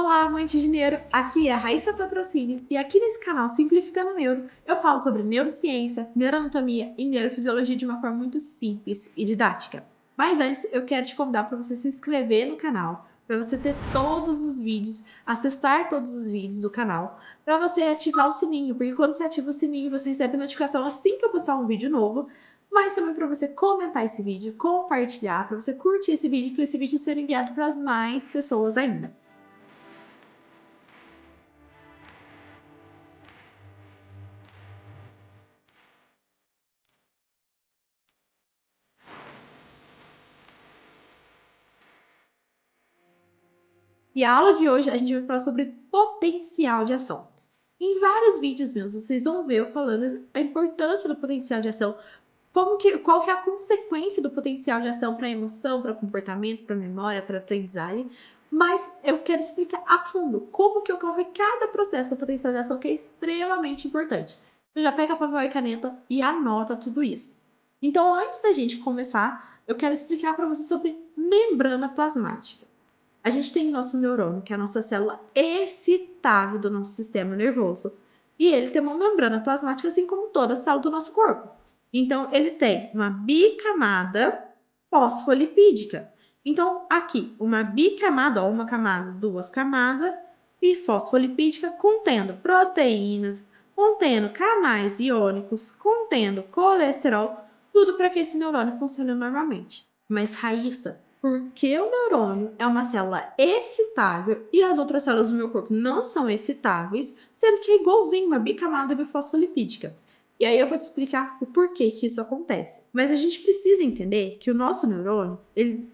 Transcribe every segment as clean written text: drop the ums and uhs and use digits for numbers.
Olá, amante de neuro! Aqui é a Raíssa Patrocínio e aqui nesse canal Simplificando Neuro eu falo sobre neurociência, neuroanatomia e neurofisiologia de uma forma muito simples e didática. Mas antes eu quero te convidar para você se inscrever no canal, para você ter todos os vídeos, acessar todos os vídeos do canal, para você ativar o sininho, porque quando você ativa o sininho você recebe notificação assim que eu postar um vídeo novo, mas também para você comentar esse vídeo, compartilhar, para você curtir esse vídeo, para esse vídeo ser enviado para as mais pessoas ainda. E a aula de hoje a gente vai falar sobre potencial de ação. Em vários vídeos meus, vocês vão ver eu falando a importância do potencial de ação, qual que é a consequência do potencial de ação para a emoção, para comportamento, para memória, para aprendizagem. Mas eu quero explicar a fundo como que ocorre cada processo do potencial de ação, que é extremamente importante. Então já pega papel e caneta e anota tudo isso. Então, antes da gente começar, eu quero explicar para você sobre membrana plasmática. A gente tem o nosso neurônio, que é a nossa célula excitável do nosso sistema nervoso. E ele tem uma membrana plasmática, assim como toda célula do nosso corpo. Então, ele tem uma bicamada fosfolipídica. Então, aqui, uma bicamada, ou uma camada, duas camadas, e fosfolipídica contendo proteínas, contendo canais iônicos, contendo colesterol, tudo para que esse neurônio funcione normalmente. Mas, Raíssa, porque o neurônio é uma célula excitável e as outras células do meu corpo não são excitáveis, sendo que é igualzinho uma bicamada bifosfolipídica. E aí eu vou te explicar o porquê que isso acontece. Mas a gente precisa entender que o nosso neurônio,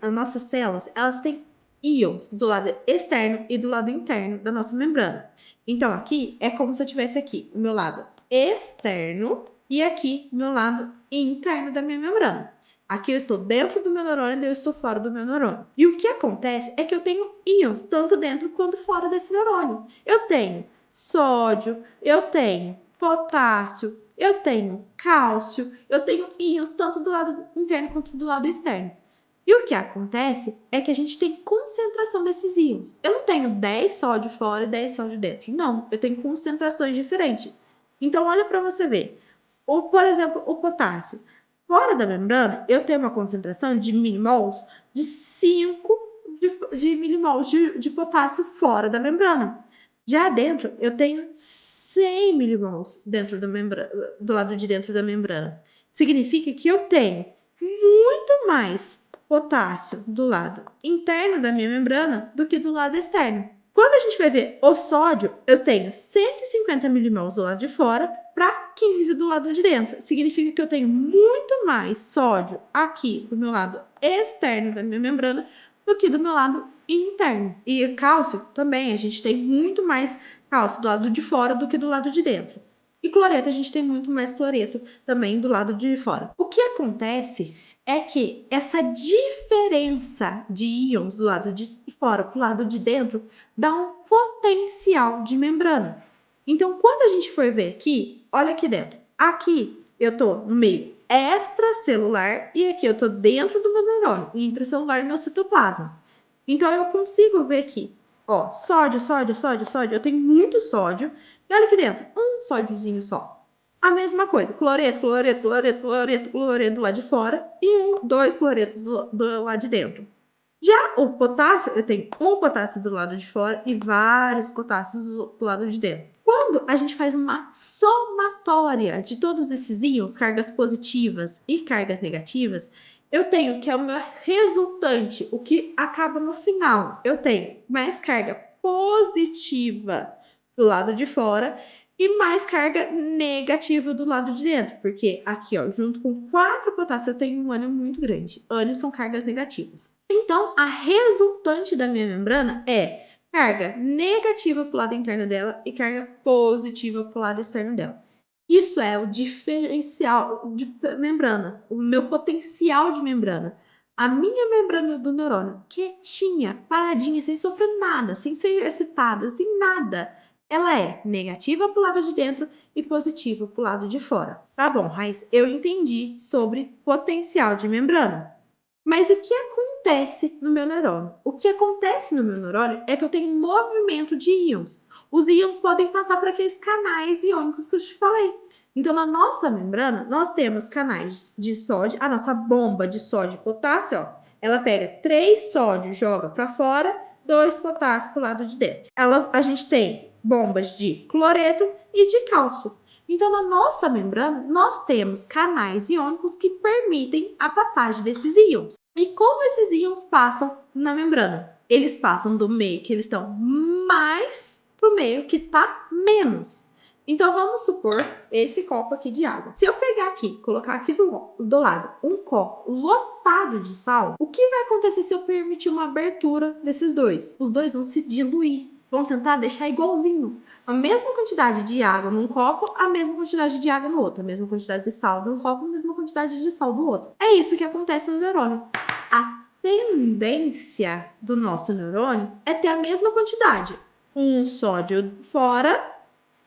as nossas células, elas têm íons do lado externo e do lado interno da nossa membrana. Então aqui é como se eu tivesse aqui o meu lado externo e aqui o meu lado interno da minha membrana. Aqui eu estou dentro do meu neurônio e eu estou fora do meu neurônio. E o que acontece é que eu tenho íons, tanto dentro quanto fora desse neurônio. Eu tenho sódio, eu tenho potássio, eu tenho cálcio, eu tenho íons tanto do lado interno quanto do lado externo. E o que acontece é que a gente tem concentração desses íons. Eu não tenho 10 sódio fora e 10 sódio dentro. Não, eu tenho concentrações diferentes. Então, olha para você ver. Por exemplo, o potássio. Fora da membrana, eu tenho uma concentração de milimols de 5 de milimols de potássio fora da membrana. Já dentro, eu tenho 100 milimols dentro da membrana, do lado de dentro da membrana. Significa que eu tenho muito mais potássio do lado interno da minha membrana do que do lado externo. Quando a gente vai ver o sódio, eu tenho 150 milimols do lado de fora para 15 do lado de dentro. Significa que eu tenho muito mais sódio aqui do meu lado externo da minha membrana do que do meu lado interno. E cálcio também, a gente tem muito mais cálcio do lado de fora do que do lado de dentro. E cloreto, a gente tem muito mais cloreto também do lado de fora. O que acontece é que essa diferença de íons do lado de fora para o lado de dentro dá um potencial de membrana. Então, quando a gente for ver aqui, olha aqui dentro. Aqui eu tô no meio extracelular e aqui eu tô dentro do meu neurônio, intracelular no meu citoplasma. Então, eu consigo ver aqui, ó, sódio, sódio, sódio, sódio. Eu tenho muito sódio. E olha aqui dentro, um sódiozinho só. A mesma coisa, cloreto, cloreto, cloreto, cloreto, cloreto do lado de fora e dois cloretos do lado de dentro. Já o potássio, eu tenho um potássio do lado de fora e vários potássios do lado de dentro. Quando a gente faz uma somatória de todos esses íons, cargas positivas e cargas negativas, eu tenho que é o meu resultante, o que acaba no final. Eu tenho mais carga positiva do lado de fora e mais carga negativa do lado de dentro, porque aqui, ó, junto com 4 potássios, eu tenho um ânion muito grande. Ânions são cargas negativas. Então, a resultante da minha membrana é carga negativa para o lado interno dela e carga positiva para o lado externo dela. Isso é o diferencial de membrana, o meu potencial de membrana. A minha membrana do neurônio, quietinha, paradinha, sem sofrer nada, sem ser excitada, sem nada, ela é negativa para o lado de dentro e positiva para o lado de fora. Tá bom, Raiz, eu entendi sobre potencial de membrana. Mas o que acontece no meu neurônio? O que acontece no meu neurônio é que eu tenho movimento de íons. Os íons podem passar por aqueles canais iônicos que eu te falei. Então, na nossa membrana, nós temos canais de sódio, a nossa bomba de sódio e potássio, ó, ela pega 3 sódio, joga para fora, 2 potássio para o lado de dentro. A gente tem bombas de cloreto e de cálcio. Então, na nossa membrana, nós temos canais iônicos que permitem a passagem desses íons. E como esses íons passam na membrana? Eles passam do meio que eles estão mais para o meio que está menos. Então, vamos supor esse copo aqui de água. Se eu pegar aqui, colocar aqui do lado um copo lotado de sal, o que vai acontecer se eu permitir uma abertura desses dois? Os dois vão se diluir, vão tentar deixar igualzinho. A mesma quantidade de água num copo, a mesma quantidade de água no outro. A mesma quantidade de sal num copo, a mesma quantidade de sal no outro. É isso que acontece no neurônio. A tendência do nosso neurônio é ter a mesma quantidade. Um sódio fora,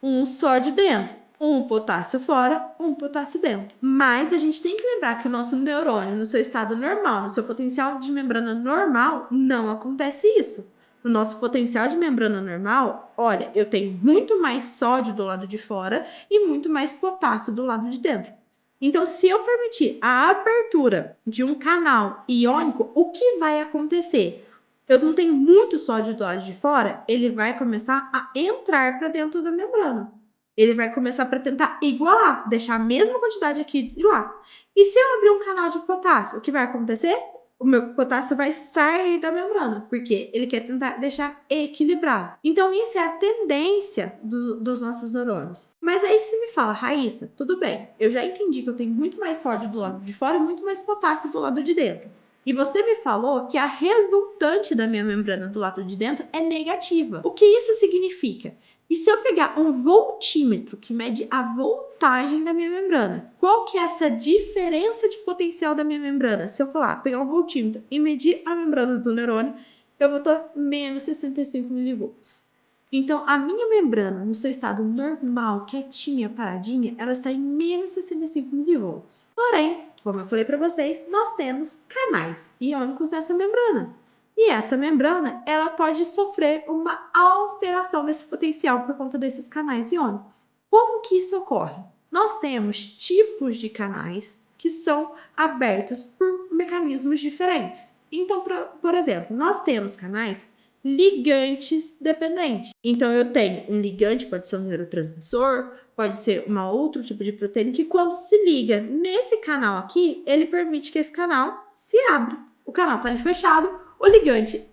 um sódio dentro. Um potássio fora, um potássio dentro. Mas a gente tem que lembrar que o nosso neurônio, no seu estado normal, no seu potencial de membrana normal, não acontece isso. No nosso potencial de membrana normal, olha, eu tenho muito mais sódio do lado de fora e muito mais potássio do lado de dentro. Então, se eu permitir a abertura de um canal iônico, o que vai acontecer? Eu não tenho muito sódio do lado de fora, ele vai começar a entrar para dentro da membrana. Ele vai começar para tentar igualar, deixar a mesma quantidade aqui de lá. E se eu abrir um canal de potássio, o que vai acontecer? O meu potássio vai sair da membrana, porque ele quer tentar deixar equilibrado. Então, isso é a tendência dos nossos neurônios. Mas aí você me fala, Raíssa, tudo bem, eu já entendi que eu tenho muito mais sódio do lado de fora e muito mais potássio do lado de dentro. E você me falou que a resultante da minha membrana do lado de dentro é negativa. O que isso significa? E se eu pegar um voltímetro que mede a voltagem da minha membrana, qual que é essa diferença de potencial da minha membrana? Se eu falar, pegar um voltímetro e medir a membrana do neurônio, eu vou estar menos 65 milivolts. Então, a minha membrana, no seu estado normal, quietinha, paradinha, ela está em menos 65 milivolts. Porém, como eu falei para vocês, nós temos canais iônicos nessa membrana. E essa membrana, ela pode sofrer uma alteração desse potencial por conta desses canais iônicos. Como que isso ocorre? Nós temos tipos de canais que são abertos por mecanismos diferentes. Então, por exemplo, nós temos canais ligantes dependentes. Então, eu tenho um ligante, pode ser um neurotransmissor, pode ser um outro tipo de proteína, que quando se liga nesse canal aqui, ele permite que esse canal se abra. O canal está ali fechado, o ligante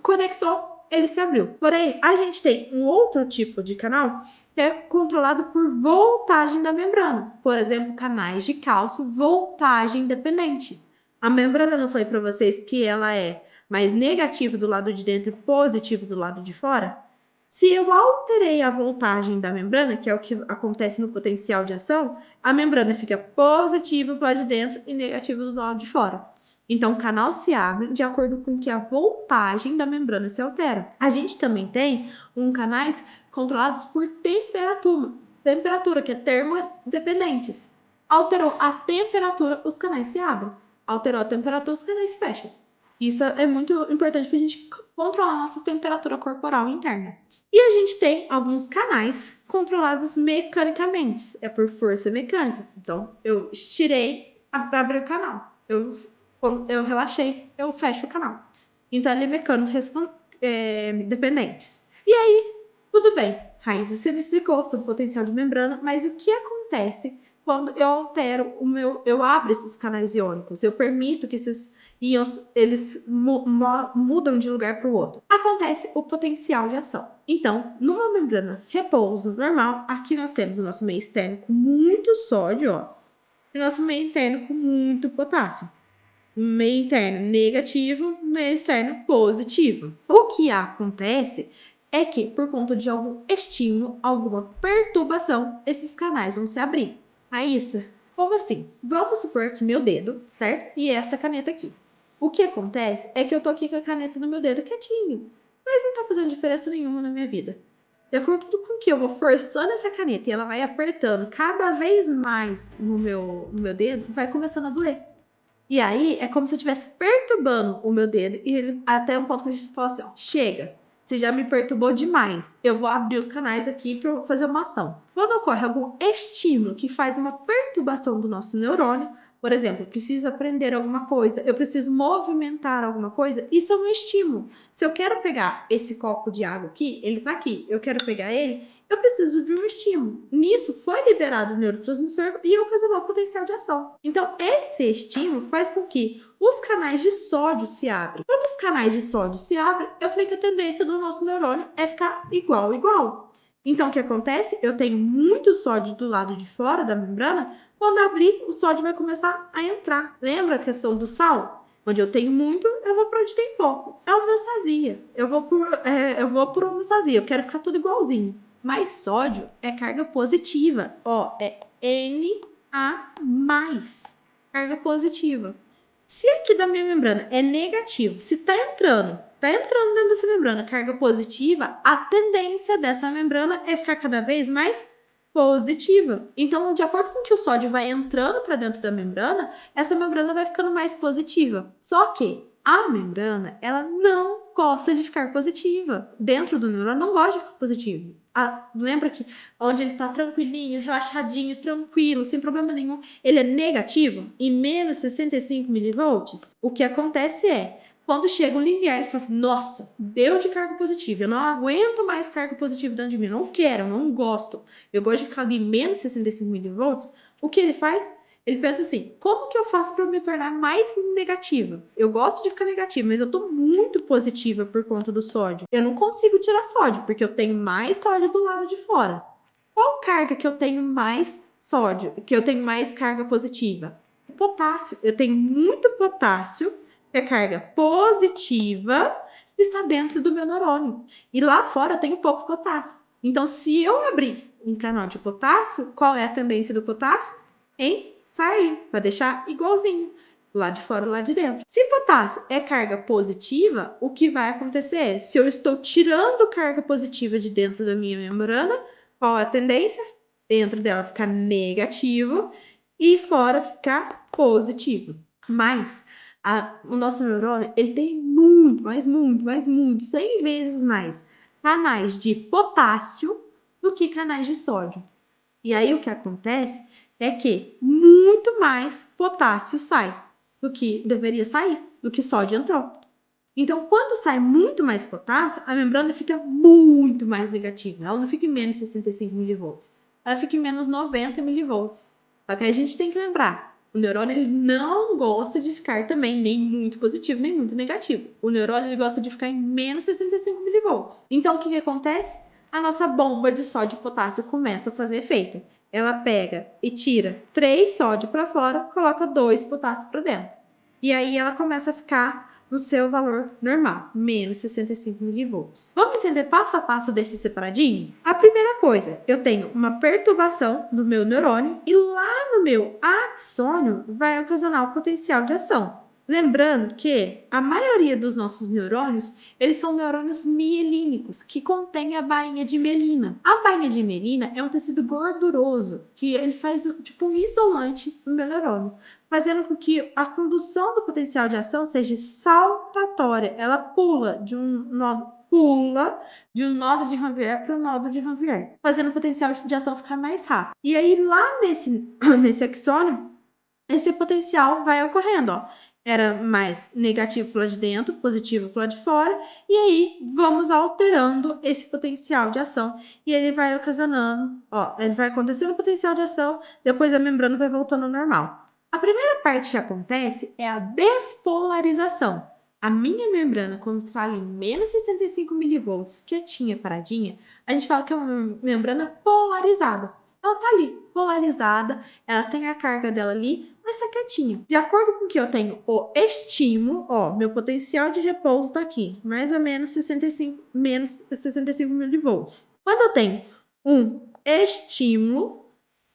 conectou, ele se abriu. Porém, a gente tem um outro tipo de canal que é controlado por voltagem da membrana. Por exemplo, canais de cálcio, voltagem dependente. A membrana, eu falei para vocês que ela é mais negativa do lado de dentro e positivo do lado de fora? Se eu alterei a voltagem da membrana, que é o que acontece no potencial de ação, a membrana fica positiva do lado de dentro e negativa do lado de fora. Então, o canal se abre de acordo com que a voltagem da membrana se altera. A gente também tem canais controlados por temperatura, que é termodependentes. Alterou a temperatura, os canais se abrem. Alterou a temperatura, os canais se fecham. Isso é muito importante para a gente controlar a nossa temperatura corporal interna. E a gente tem alguns canais controlados mecanicamente, é por força mecânica. Então, eu estirei, abri o canal. Eu relaxei, eu fecho o canal. Então, ele é mecânico dependentes. E aí, tudo bem, Raíssa, você me explicou sobre o potencial de membrana, mas o que acontece quando eu altero eu abro esses canais iônicos, eu permito que esses íons eles mudam de lugar para o outro? Acontece o potencial de ação. Então, numa membrana repouso normal, aqui nós temos o nosso meio externo com muito sódio, ó, e o nosso meio interno com muito potássio. Meio interno negativo, meio externo positivo. O que acontece é que, por conta de algum estímulo, alguma perturbação, esses canais vão se abrir. Raíssa, como assim? Vamos supor que meu dedo, certo? E essa caneta aqui. O que acontece é que eu tô aqui com a caneta no meu dedo quietinho, mas não tá fazendo diferença nenhuma na minha vida. De acordo com que eu vou forçando essa caneta e ela vai apertando cada vez mais no meu dedo, vai começando a doer. E aí é como se eu estivesse perturbando o meu dedo. E ele até um ponto que a gente fala assim: ó, chega, você já me perturbou demais. Eu vou abrir os canais aqui para fazer uma ação. Quando ocorre algum estímulo que faz uma perturbação do nosso neurônio, por exemplo, eu preciso aprender alguma coisa, eu preciso movimentar alguma coisa, isso é um estímulo. Se eu quero pegar esse copo de água aqui, ele tá aqui, eu quero pegar ele, eu preciso de um estímulo. Nisso foi liberado o neurotransmissor e ocasionou o potencial de ação. Então, esse estímulo faz com que os canais de sódio se abrem. Quando os canais de sódio se abrem, eu falei que a tendência do nosso neurônio é ficar igual. Então, o que acontece? Eu tenho muito sódio do lado de fora da membrana. Quando abrir, o sódio vai começar a entrar. Lembra a questão do sal? Onde eu tenho muito, eu vou para onde tem pouco. É homeostasia. Eu vou por homeostasia. Eu quero ficar tudo igualzinho. Mas sódio é carga positiva. Ó, é Na+. Carga positiva. Se aqui da minha membrana é negativo, se tá entrando dentro dessa membrana carga positiva, a tendência dessa membrana é ficar cada vez mais positiva. Então, de acordo com que o sódio vai entrando para dentro da membrana, essa membrana vai ficando mais positiva. Só que a membrana, ela não gosta de ficar positiva. Dentro do neurônio, não gosta de ficar positivo. Lembra que onde ele tá tranquilinho, relaxadinho, tranquilo, sem problema nenhum, ele é negativo, em menos 65 milivolts, o que acontece é, quando chega um limiar, ele fala assim, nossa, deu de carga positiva, eu não aguento mais carga positiva dentro de mim, não quero, não gosto, eu gosto de ficar ali menos 65 milivolts, o que ele faz? Ele pensa assim, como que eu faço para me tornar mais negativa? Eu gosto de ficar negativa, mas eu tô muito positiva por conta do sódio. Eu não consigo tirar sódio, porque eu tenho mais sódio do lado de fora. Qual carga que eu tenho mais sódio, que eu tenho mais carga positiva? O potássio. Eu tenho muito potássio, que é carga positiva, está dentro do meu neurônio. E lá fora eu tenho pouco potássio. Então, se eu abrir um canal de potássio, qual é a tendência do potássio? Em sair, para deixar igualzinho, lá de fora e lá de dentro. Se potássio é carga positiva, o que vai acontecer? Se eu estou tirando carga positiva de dentro da minha membrana, qual é a tendência? Dentro dela ficar negativo e fora ficar positivo. Mas o nosso neurônio, ele tem muito, 100 vezes mais canais de potássio do que canais de sódio. E aí o que acontece é que muito mais potássio sai do que deveria sair, do que sódio entrou. Então, quando sai muito mais potássio, a membrana fica muito mais negativa. Ela não fica em menos 65 milivolts. Ela fica em menos 90 milivolts. Só que a gente tem que lembrar, o neurônio ele não gosta de ficar também nem muito positivo, nem muito negativo. O neurônio ele gosta de ficar em menos 65 milivolts. Então, o que acontece? A nossa bomba de sódio e potássio começa a fazer efeito. Ela pega e tira 3 sódio para fora, coloca 2 potássio para dentro. E aí ela começa a ficar no seu valor normal, menos 65 milivolts. Vamos entender passo a passo desse separadinho? A primeira coisa, eu tenho uma perturbação do meu neurônio e lá no meu axônio vai ocasionar o potencial de ação. Lembrando que a maioria dos nossos neurônios, eles são neurônios mielínicos, que contêm a bainha de mielina. A bainha de mielina é um tecido gorduroso, que ele faz tipo um isolante no meu neurônio, fazendo com que a condução do potencial de ação seja saltatória. Ela pula de um nodo de Ranvier para o nodo de Ranvier, fazendo o potencial de ação ficar mais rápido. E aí lá nesse axônio, esse potencial vai ocorrendo, ó. Era mais negativo pro lado de dentro, positivo pro lado de fora, e aí vamos alterando esse potencial de ação, e ele vai ocasionando, ó, ele vai acontecendo o potencial de ação, depois a membrana vai voltando ao normal. A primeira parte que acontece é a despolarização. A minha membrana, quando está em menos 65 milivolts, quietinha, paradinha, a gente fala que é uma membrana polarizada. Ela tá ali, polarizada, ela tem a carga dela ali, mas tá quietinha. De acordo com que eu tenho o estímulo, ó, meu potencial de repouso tá aqui, mais ou menos 65, menos 65 milivolts. Quando eu tenho um estímulo,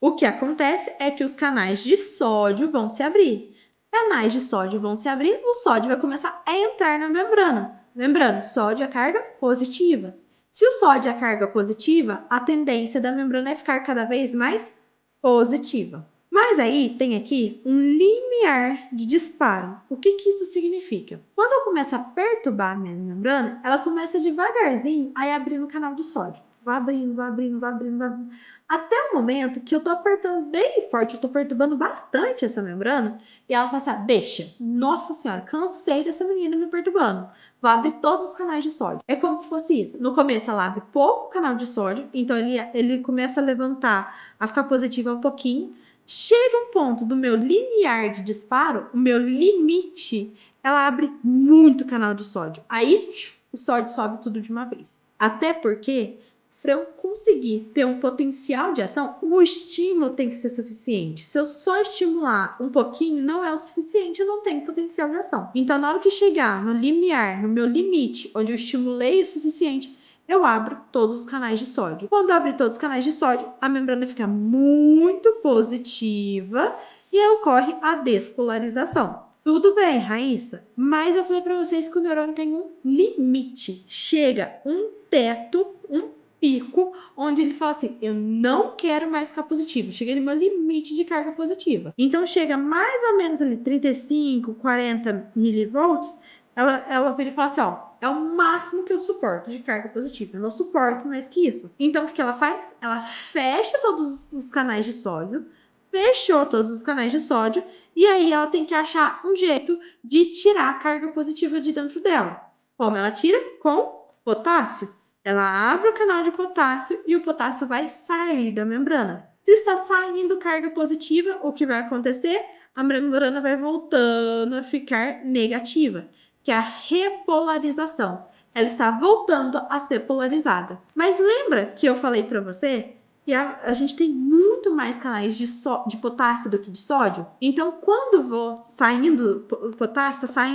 o que acontece é que os canais de sódio vão se abrir. Canais de sódio vão se abrir, o sódio vai começar a entrar na membrana. Lembrando, sódio é carga positiva. Se o sódio é carga positiva, a tendência da membrana é ficar cada vez mais positiva. Mas aí tem aqui um limiar de disparo. O que que isso significa? Quando eu começo a perturbar a minha membrana, ela começa devagarzinho a ir abrindo o canal de sódio. Vai abrindo, vai abrindo, vai abrindo, vai abrindo. Até o momento que eu tô apertando bem forte, eu tô perturbando bastante essa membrana, e ela fala assim, deixa. Nossa senhora, cansei dessa menina me perturbando. Vai abrir todos os canais de sódio. É como se fosse isso. No começo ela abre pouco canal de sódio, então ele começa a levantar, a ficar positivo um pouquinho. Chega um ponto do meu limiar de disparo, o meu limite, ela abre muito canal de sódio. Aí o sódio sobe tudo de uma vez. Até porque, para eu conseguir ter um potencial de ação, o estímulo tem que ser suficiente. Se eu só estimular um pouquinho, não é o suficiente, eu não tenho potencial de ação. Então, na hora que chegar no limiar, no meu limite, onde eu estimulei o suficiente, eu abro todos os canais de sódio. Quando abre todos os canais de sódio, a membrana fica muito positiva e aí ocorre a despolarização. Tudo bem, Raíssa, mas eu falei para vocês que o neurônio tem um limite. Chega um teto, um pico, onde ele fala assim, eu não quero mais ficar positivo. Cheguei no meu limite de carga positiva. Então chega mais ou menos ali 35, 40 milivolts, ela vira e fala assim, ó, é o máximo que eu suporto de carga positiva. Eu não suporto mais que isso. Então, o que ela faz? Ela fecha todos os canais de sódio, fechou todos os canais de sódio, e aí ela tem que achar um jeito de tirar a carga positiva de dentro dela. Como ela tira? Com potássio. Ela abre o canal de potássio e o potássio vai sair da membrana. Se está saindo carga positiva, o que vai acontecer? A membrana vai voltando a ficar negativa, que é a repolarização. Ela está voltando a ser polarizada. Mas lembra que eu falei para você que a gente tem muito mais canais de potássio do que de sódio? Então, quando vou saindo o potássio, está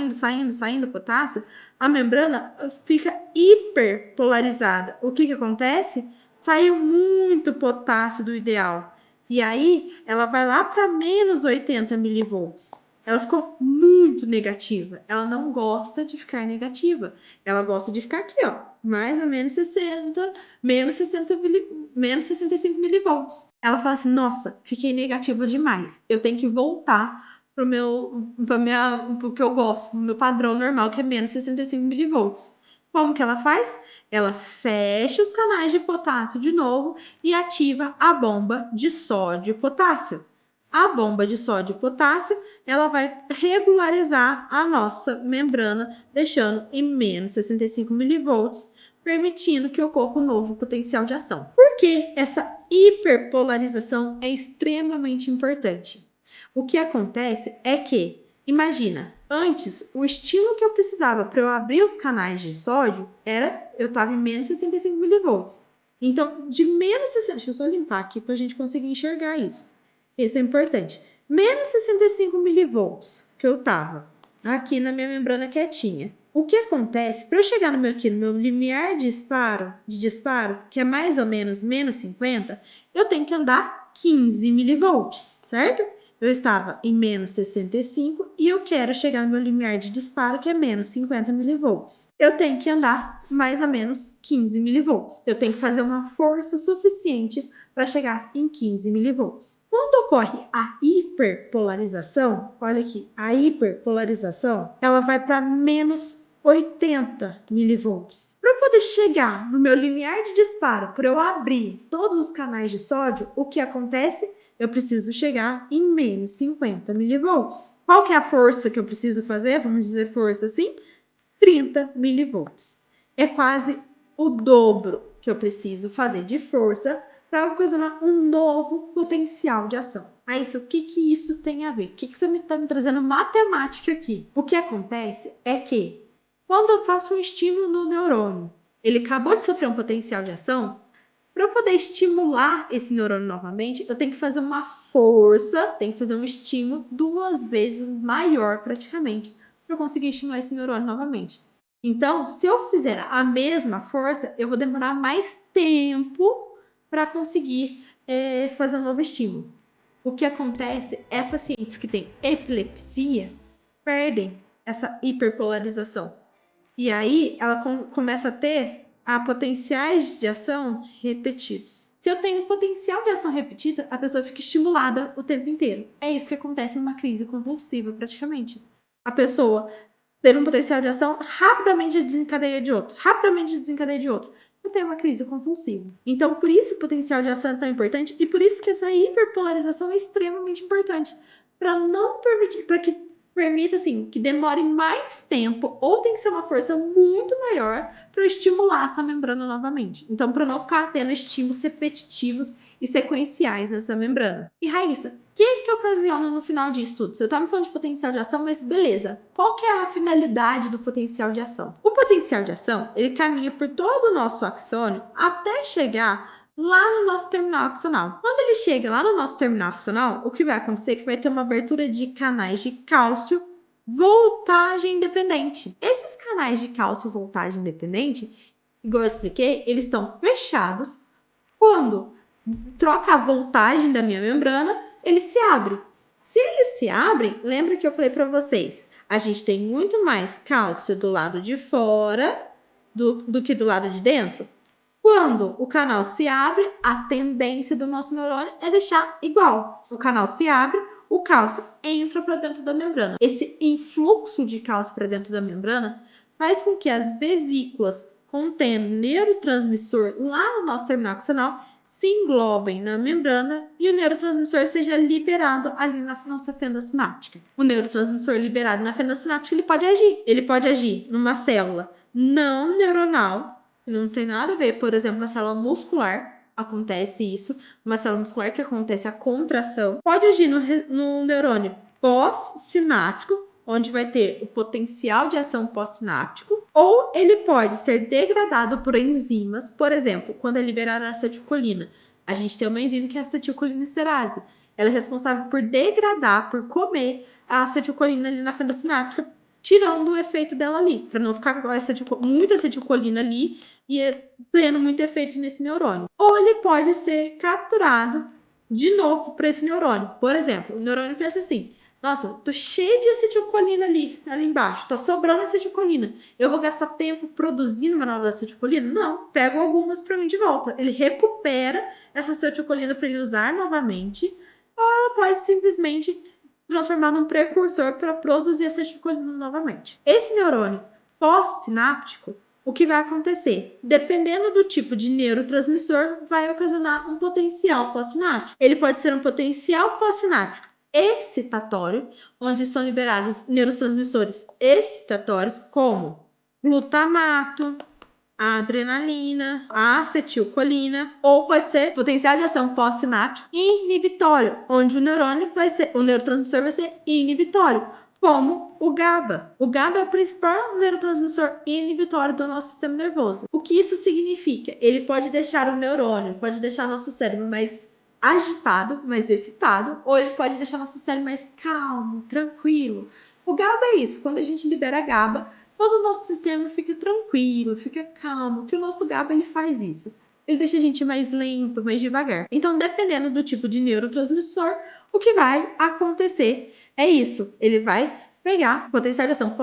saindo potássio, a membrana fica hiperpolarizada. O que acontece? Saiu muito potássio do ideal. E aí, ela vai lá para menos 80 milivolts. Ela ficou muito negativa. Ela não gosta de ficar negativa. Ela gosta de ficar aqui, ó, mais ou menos 60, menos 65 milivolts. Ela fala assim: nossa, fiquei negativa demais. Eu tenho que voltar pro que eu gosto, pro meu padrão normal, que é menos 65 milivolts. Como que ela faz? Ela fecha os canais de potássio de novo e ativa a bomba de sódio e potássio. A bomba de sódio e potássio, ela vai regularizar a nossa membrana, deixando em menos 65 milivolts, permitindo que ocorra um novo potencial de ação. Por que essa hiperpolarização é extremamente importante? O que acontece é que, imagina, antes o estímulo que eu precisava para eu abrir os canais de sódio era, eu estava em menos 65 milivolts. Então, de menos 60, deixa eu só limpar aqui para a gente conseguir enxergar isso. Isso é importante. Menos 65 milivolts que eu tava aqui na minha membrana quietinha. O que acontece para eu chegar no meu limiar de disparo, que é mais ou menos menos 50, eu tenho que andar 15 milivolts, certo? Eu estava em menos 65 e eu quero chegar no meu limiar de disparo, que é menos 50 milivolts. Eu tenho que andar mais ou menos 15 milivolts. Eu tenho que fazer uma força suficiente para chegar em 15 milivolts. Quando ocorre a hiperpolarização, olha aqui, a hiperpolarização, ela vai para menos 80 milivolts. Para eu poder chegar no meu limiar de disparo, para eu abrir todos os canais de sódio, o que acontece? Eu preciso chegar em menos 50 milivolts. Qual que é a força que eu preciso fazer? Vamos dizer força assim? 30 milivolts. É quase o dobro que eu preciso fazer de força para ocasionar um novo potencial de ação. Mas o que isso tem a ver? O que você está me trazendo matemática aqui? O que acontece é que quando eu faço um estímulo no neurônio, ele acabou de sofrer um potencial de ação, para eu poder estimular esse neurônio novamente, eu tenho que fazer uma força, tenho que fazer um estímulo 2 vezes maior praticamente, para eu conseguir estimular esse neurônio novamente. Então, se eu fizer a mesma força, eu vou demorar mais tempo para conseguir fazer um novo estímulo. O que acontece é pacientes que têm epilepsia perdem essa hiperpolarização. E aí ela começa a ter potenciais de ação repetidos. Se eu tenho potencial de ação repetida, a pessoa fica estimulada o tempo inteiro. É isso que acontece numa crise compulsiva, praticamente. A pessoa ter um potencial de ação rapidamente desencadeia de outro, rapidamente desencadeia de outro. Eu tenho uma crise compulsiva. Então, por isso o potencial de ação é tão importante e por isso que essa hiperpolarização é extremamente importante. Para não permitir, para que permita, assim, que demore mais tempo ou tem que ser uma força muito maior para estimular essa membrana novamente. Então, para não ficar tendo estímulos repetitivos e sequenciais nessa membrana. E Raíssa, o que ocasiona no final disso tudo? Você tá me falando de potencial de ação, mas beleza. Qual que é a finalidade do potencial de ação? O potencial de ação, ele caminha por todo o nosso axônio até chegar lá no nosso terminal axonal. Quando ele chega lá no nosso terminal axonal, o que vai acontecer é que vai ter uma abertura de canais de cálcio voltagem independente. Esses canais de cálcio voltagem independente, igual eu expliquei, eles estão fechados. Quando troca a voltagem da minha membrana, ele se abre. Se eles se abrem, lembra que eu falei para vocês, a gente tem muito mais cálcio do lado de fora do que do lado de dentro? Quando o canal se abre, a tendência do nosso neurônio é deixar igual. O canal se abre, o cálcio entra para dentro da membrana. Esse influxo de cálcio para dentro da membrana faz com que as vesículas contendo neurotransmissor lá no nosso terminal axonal se englobem na membrana e o neurotransmissor seja liberado ali na nossa fenda sináptica. O neurotransmissor liberado na fenda sináptica, ele pode agir. Ele pode agir numa célula não neuronal, não tem nada a ver, por exemplo, na célula muscular, acontece isso, uma célula muscular que acontece a contração, pode agir no neurônio pós-sináptico, onde vai ter o potencial de ação pós-sináptico, ou ele pode ser degradado por enzimas, por exemplo, quando é liberada a acetilcolina. A gente tem uma enzima que é a acetilcolinesterase. Ela é responsável por degradar, por comer a acetilcolina ali na fenda sináptica, tirando o efeito dela ali, para não ficar com muita acetilcolina ali e tendo muito efeito nesse neurônio. Ou ele pode ser capturado de novo para esse neurônio. Por exemplo, o neurônio pensa assim: nossa, tô cheio de acetilcolina ali embaixo, tá sobrando acetilcolina. Eu vou gastar tempo produzindo uma nova acetilcolina? Não, pego algumas para mim de volta. Ele recupera essa acetilcolina para ele usar novamente, ou ela pode simplesmente transformar num precursor para produzir acetilcolina novamente. Esse neurônio pós-sináptico, o que vai acontecer? Dependendo do tipo de neurotransmissor, vai ocasionar um potencial pós-sináptico. Ele pode ser um potencial pós-sináptico excitatório, onde são liberados neurotransmissores excitatórios como glutamato, a adrenalina, a acetilcolina, ou pode ser potencial de ação pós-sináptico inibitório, onde o neurotransmissor vai ser inibitório, como o GABA. O GABA é o principal neurotransmissor inibitório do nosso sistema nervoso. O que isso significa? Ele pode deixar o neurônio, pode deixar nosso cérebro mais agitado, mais excitado, ou ele pode deixar nosso cérebro mais calmo, tranquilo. O GABA é isso, quando a gente libera GABA, todo o nosso sistema fica tranquilo, fica calmo, que o nosso GABA ele faz isso. Ele deixa a gente mais lento, mais devagar. Então, dependendo do tipo de neurotransmissor, o que vai acontecer é isso. Ele vai pegar potencialização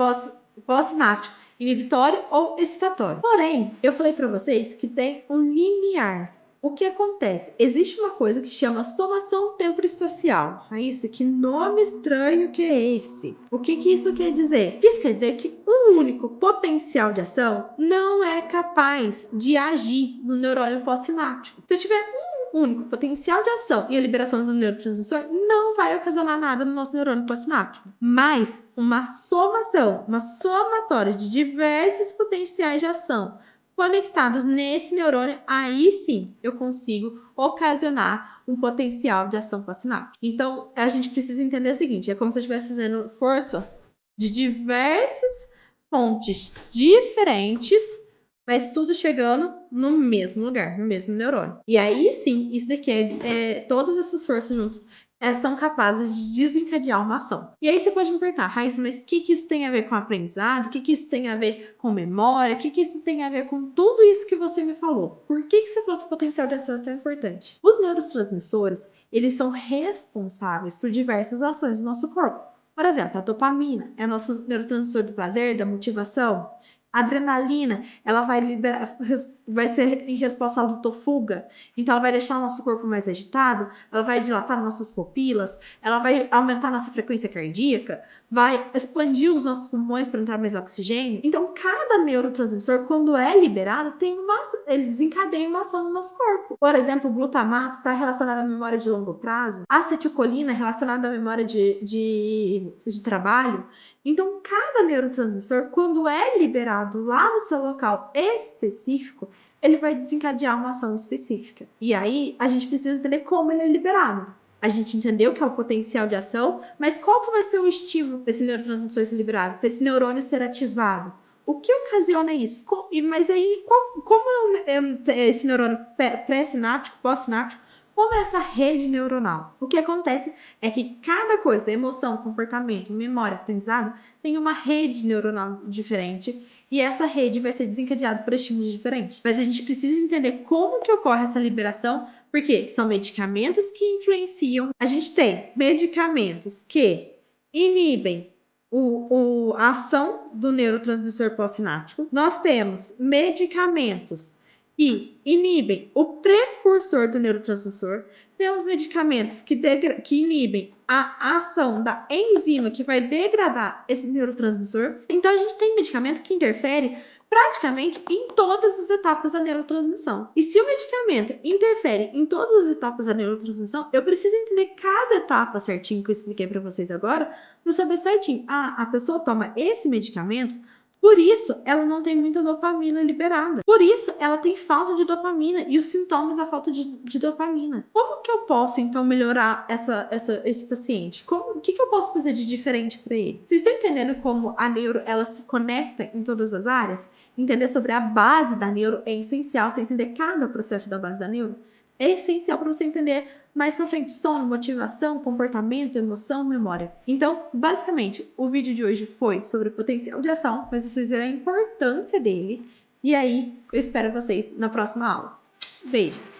pós-sináptico, inibitório ou excitatório. Porém, eu falei para vocês que tem um limiar. O que acontece? Existe uma coisa que chama somação temporoespacial. Raíssa, que nome estranho que é esse? O que isso quer dizer? Isso quer dizer que um único potencial de ação não é capaz de agir no neurônio pós-sináptico. Se eu tiver um único potencial de ação e a liberação do neurotransmissor, não vai ocasionar nada no nosso neurônio pós-sináptico. Mas uma somação, uma somatória de diversos potenciais de ação conectados nesse neurônio, aí sim eu consigo ocasionar um potencial de ação pós-sináptica. Então, a gente precisa entender o seguinte: é como se eu estivesse fazendo força de diversas fontes diferentes, mas tudo chegando no mesmo lugar, no mesmo neurônio. E aí sim, isso daqui todas essas forças juntas são capazes de desencadear uma ação. E aí você pode me perguntar, Raíssa, mas o que isso tem a ver com aprendizado? O que isso tem a ver com memória? O que isso tem a ver com tudo isso que você me falou? Por que você falou que o potencial de ação é tão importante? Os neurotransmissores, eles são responsáveis por diversas ações do nosso corpo. Por exemplo, a dopamina é nosso neurotransmissor do prazer, da motivação. A adrenalina, ela vai liberar, vai ser em resposta à luta ou fuga. Então, ela vai deixar o nosso corpo mais agitado, ela vai dilatar nossas pupilas, ela vai aumentar nossa frequência cardíaca, vai expandir os nossos pulmões para entrar mais oxigênio. Então, cada neurotransmissor, quando é liberado, ele desencadeia uma ação no nosso corpo. Por exemplo, o glutamato está relacionado à memória de longo prazo, a acetilcolina é relacionada à memória de trabalho. Então, cada neurotransmissor, quando é liberado lá no seu local específico, ele vai desencadear uma ação específica. E aí, a gente precisa entender como ele é liberado. A gente entendeu que é o potencial de ação, mas qual que vai ser o estímulo para esse neurotransmissor ser liberado, para esse neurônio ser ativado? O que ocasiona isso? Mas aí, como esse neurônio pré-sináptico, pós-sináptico, como é essa rede neuronal? O que acontece é que cada coisa, emoção, comportamento, memória, aprendizado, tem uma rede neuronal diferente e essa rede vai ser desencadeada por estímulos diferentes. Mas a gente precisa entender como que ocorre essa liberação, porque são medicamentos que influenciam. A gente tem medicamentos que inibem a ação do neurotransmissor pós-sináptico. Nós temos medicamentos que inibem o precursor do neurotransmissor. Temos medicamentos que inibem a ação da enzima que vai degradar esse neurotransmissor. Então, a gente tem medicamento que interfere praticamente em todas as etapas da neurotransmissão. E se o medicamento interfere em todas as etapas da neurotransmissão, eu preciso entender cada etapa certinho que eu expliquei para vocês agora, para saber certinho. Ah, a pessoa toma esse medicamento, por isso ela não tem muita dopamina liberada. Por isso ela tem falta de dopamina e os sintomas da falta de dopamina. Como que eu posso então melhorar esse paciente? O que eu posso fazer de diferente para ele? Vocês estão entendendo como a neuro ela se conecta em todas as áreas? Entender sobre a base da neuro é essencial. Você entender cada processo da base da neuro é essencial para você entender mais pra frente sono, motivação, comportamento, emoção, memória. Então, basicamente, o vídeo de hoje foi sobre o potencial de ação, mas vocês viram a importância dele. E aí, eu espero vocês na próxima aula. Beijo!